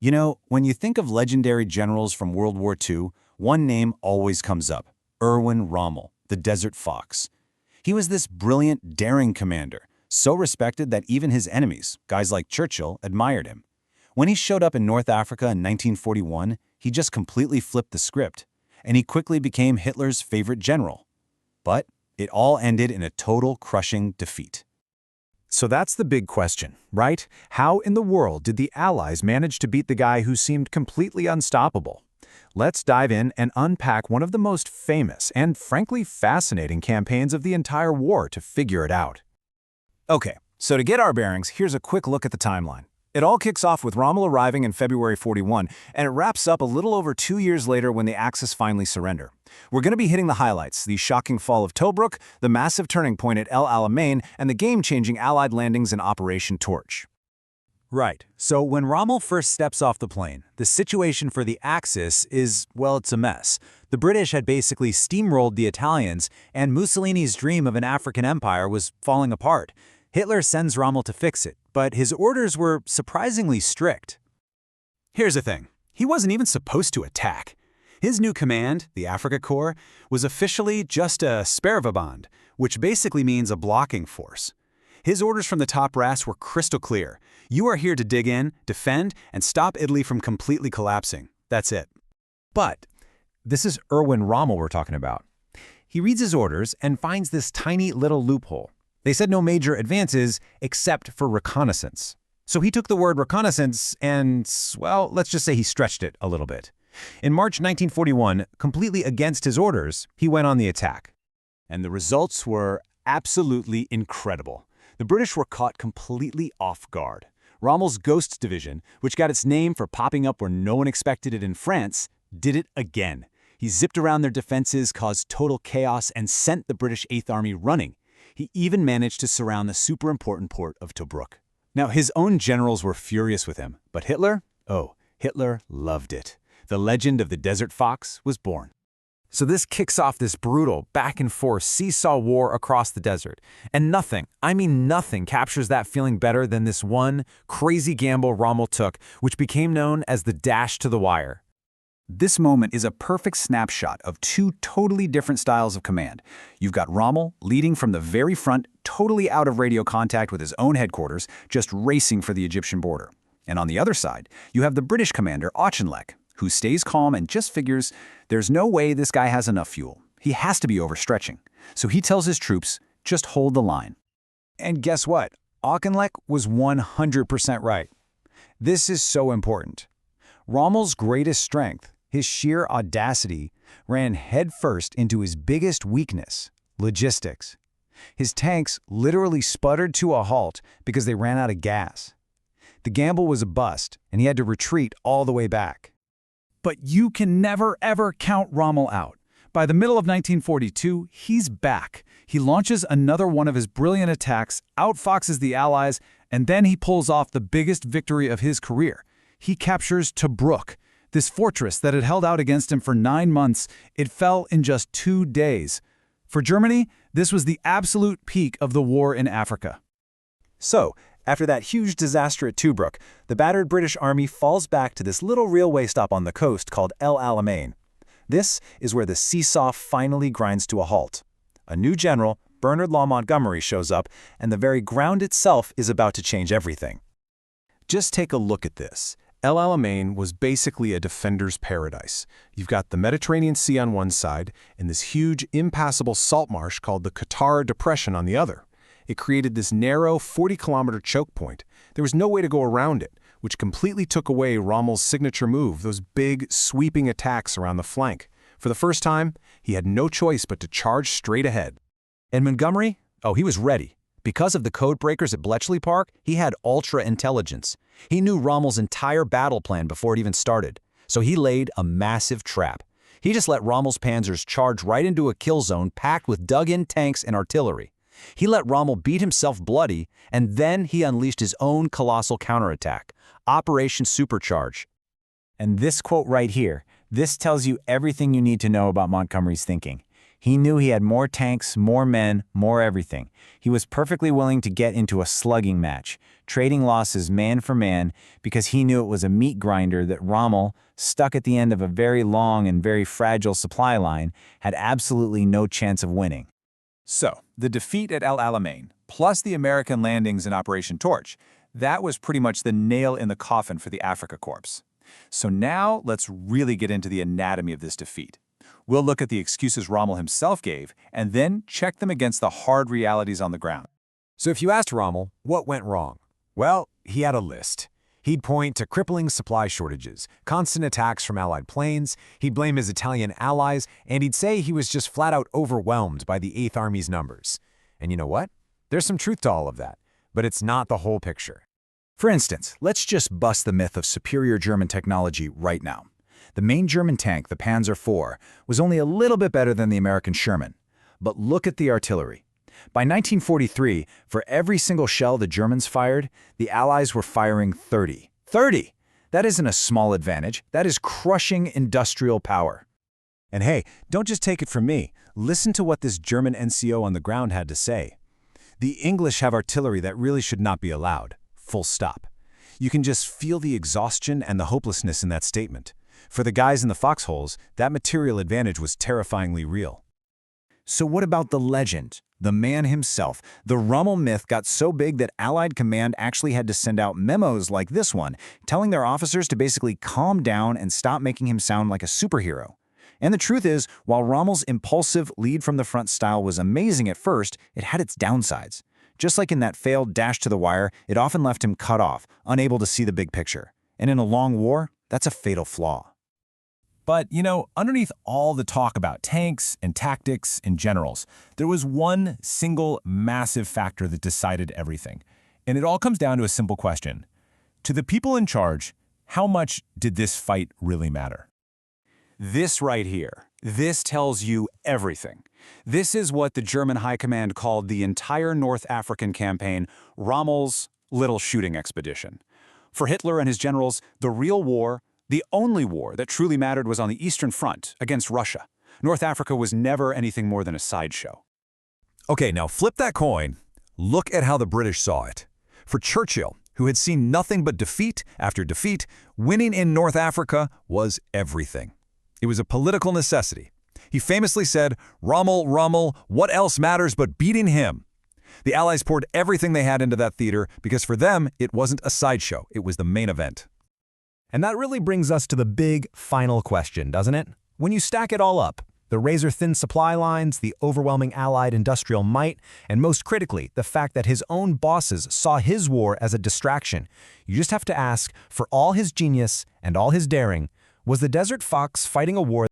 You know, when you think of legendary generals from World War II, one name always comes up: Erwin Rommel, the Desert Fox. He was this brilliant, daring commander, so respected that even his enemies, guys like Churchill, admired him. When he showed up in North Africa in 1941, he just completely flipped the script, and he quickly became Hitler's favorite general. But it all ended in a total crushing defeat. So that's the big question, right? How in the world did the Allies manage to beat the guy who seemed completely unstoppable? Let's dive in and unpack one of the most famous and frankly fascinating campaigns of the entire war to figure it out. Okay, so to get our bearings, here's a quick look at the timeline. It all kicks off with Rommel arriving in February 41, and it wraps up a little over 2 years later when the Axis finally surrender. We're going to be hitting the highlights: the shocking fall of Tobruk, the massive turning point at El Alamein, and the game-changing Allied landings in Operation Torch. Right, so when Rommel first steps off the plane, the situation for the Axis is, well, it's a mess. The British had basically steamrolled the Italians, and Mussolini's dream of an African empire was falling apart. Hitler sends Rommel to fix it, but his orders were surprisingly strict. Here's the thing: he wasn't even supposed to attack. His new command, the Afrika Korps, was officially just a Sperrverband, which basically means a blocking force. His orders from the top brass were crystal clear: you are here to dig in, defend, and stop Italy from completely collapsing. That's it. But this is Erwin Rommel we're talking about. He reads his orders and finds this tiny little loophole. They said no major advances except for reconnaissance. So he took the word reconnaissance and, well, let's just say he stretched it a little bit. In March 1941, completely against his orders, he went on the attack. And the results were absolutely incredible. The British were caught completely off guard. Rommel's Ghost Division, which got its name for popping up where no one expected it in France, did it again. He zipped around their defenses, caused total chaos, and sent the British Eighth Army running. He even managed to surround the super important port of Tobruk. Now, his own generals were furious with him, but Hitler? Oh, Hitler loved it. The legend of the Desert Fox was born. So this kicks off this brutal, back-and-forth seesaw war across the desert. And nothing, I mean nothing, captures that feeling better than this one crazy gamble Rommel took, which became known as the dash to the wire. This moment is a perfect snapshot of two totally different styles of command. You've got Rommel leading from the very front, totally out of radio contact with his own headquarters, just racing for the Egyptian border. And on the other side, you have the British commander, Auchinleck, who stays calm and just figures there's no way this guy has enough fuel. He has to be overstretching. So he tells his troops, just hold the line. And guess what? Auchinleck was 100% right. This is so important. Rommel's greatest strength, his sheer audacity, ran headfirst into his biggest weakness: logistics. His tanks literally sputtered to a halt because they ran out of gas. The gamble was a bust, and he had to retreat all the way back. But you can never, ever count Rommel out. By the middle of 1942, he's back. He launches another one of his brilliant attacks, outfoxes the Allies, and then he pulls off the biggest victory of his career. He captures Tobruk, this fortress that had held out against him for 9 months. It fell in just 2 days. For Germany, this was the absolute peak of the war in Africa. So, after that huge disaster at Tobruk, the battered British Army falls back to this little railway stop on the coast called El Alamein. This is where the seesaw finally grinds to a halt. A new general, Bernard Law Montgomery, shows up, and the very ground itself is about to change everything. Just take a look at this. El Alamein was basically a defender's paradise. You've got the Mediterranean Sea on one side and this huge, impassable salt marsh called the Qatar Depression on the other. It created this narrow 40-kilometer choke point. There was no way to go around it, which completely took away Rommel's signature move, those big, sweeping attacks around the flank. For the first time, he had no choice but to charge straight ahead. And Montgomery? Oh, he was ready. Because of the code breakers at Bletchley Park, he had ultra-intelligence. He knew Rommel's entire battle plan before it even started, so he laid a massive trap. He just let Rommel's panzers charge right into a kill zone packed with dug-in tanks and artillery. He let Rommel beat himself bloody, and then he unleashed his own colossal counterattack, Operation Supercharge. And this quote right here, this tells you everything you need to know about Montgomery's thinking. He knew he had more tanks, more men, more everything. He was perfectly willing to get into a slugging match, trading losses man for man, because he knew it was a meat grinder that Rommel, stuck at the end of a very long and very fragile supply line, had absolutely no chance of winning. So, the defeat at El Alamein, plus the American landings in Operation Torch, that was pretty much the nail in the coffin for the Afrika Korps. So now let's really get into the anatomy of this defeat. We'll look at the excuses Rommel himself gave, and then check them against the hard realities on the ground. So if you asked Rommel, what went wrong? Well, he had a list. He'd point to crippling supply shortages, constant attacks from Allied planes, he'd blame his Italian allies, and he'd say he was just flat out overwhelmed by the 8th Army's numbers. And you know what? There's some truth to all of that, but it's not the whole picture. For instance, let's just bust the myth of superior German technology right now. The main German tank, the Panzer IV, was only a little bit better than the American Sherman. But look at the artillery. By 1943, for every single shell the Germans fired, the Allies were firing 30. 30! That isn't a small advantage. That is crushing industrial power. And hey, don't just take it from me. Listen to what this German NCO on the ground had to say. The English have artillery that really should not be allowed. Full stop. You can just feel the exhaustion and the hopelessness in that statement. For the guys in the foxholes, that material advantage was terrifyingly real. So what about the legend? The man himself. The Rommel myth got so big that Allied command actually had to send out memos like this one, telling their officers to basically calm down and stop making him sound like a superhero. And the truth is, while Rommel's impulsive lead-from-the-front style was amazing at first, it had its downsides. Just like in that failed dash to the wire, it often left him cut off, unable to see the big picture. And in a long war, that's a fatal flaw. But, underneath all the talk about tanks and tactics and generals, there was one single massive factor that decided everything. And it all comes down to a simple question. To the people in charge, how much did this fight really matter? This right here, this tells you everything. This is what the German High Command called the entire North African campaign Rommel's little shooting expedition. For Hitler and his generals, the real war, the only war that truly mattered, was on the Eastern Front against Russia. North Africa was never anything more than a sideshow. Okay, now flip that coin. Look at how the British saw it. For Churchill, who had seen nothing but defeat after defeat, winning in North Africa was everything. It was a political necessity. He famously said, "Rommel, Rommel, what else matters but beating him?" The Allies poured everything they had into that theater because for them, it wasn't a sideshow, it was the main event. And that really brings us to the big, final question, doesn't it? When you stack it all up, the razor-thin supply lines, the overwhelming Allied industrial might, and most critically, the fact that his own bosses saw his war as a distraction, you just have to ask, for all his genius and all his daring, was the Desert Fox fighting a war